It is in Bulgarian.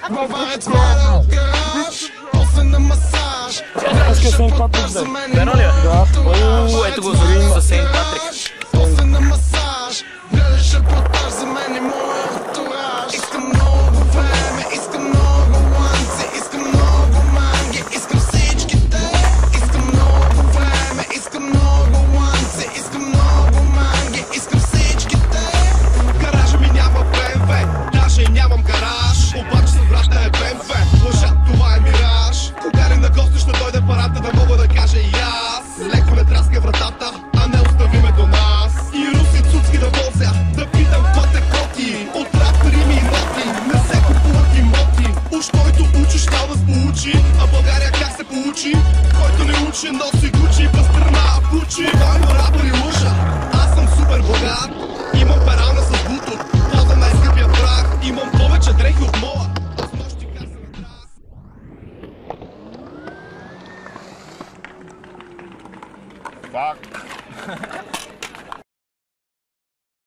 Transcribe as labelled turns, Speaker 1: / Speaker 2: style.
Speaker 1: Глава е твоя гараж, после на масаж. Гледаше потър за мен и моят
Speaker 2: ето го за Сейнт Патрик.
Speaker 1: После на масаж, гледаше потър за мен и моят тураж. Искам много време, искам много ланци, искам много манги, искам всичките. Искам много време, искам много ланци, искам много манги, искам всичките. Гаража ми няма БМВ, даже и нямам гараж. Обаче с врата е БМВ, лъжа, това е мираж. Кога ли на гости ще дойде парата, да мога да кажа и аз. Леко не траска вратата, а не остави ме до нас. И руси цуцки да возя, да питам коте коти. От трактори ми роти, не се купуват имоти. Уж който учи, щял да сполучи. А България как се получи? Който не учи, носи Гучи, пастрана пучи. Той му рапър и лъжа, аз съм супер богат. Имам перална с Bluetooth, ползвам най-скъпия прах. Имам повече дрехи от мола.
Speaker 3: Fuck.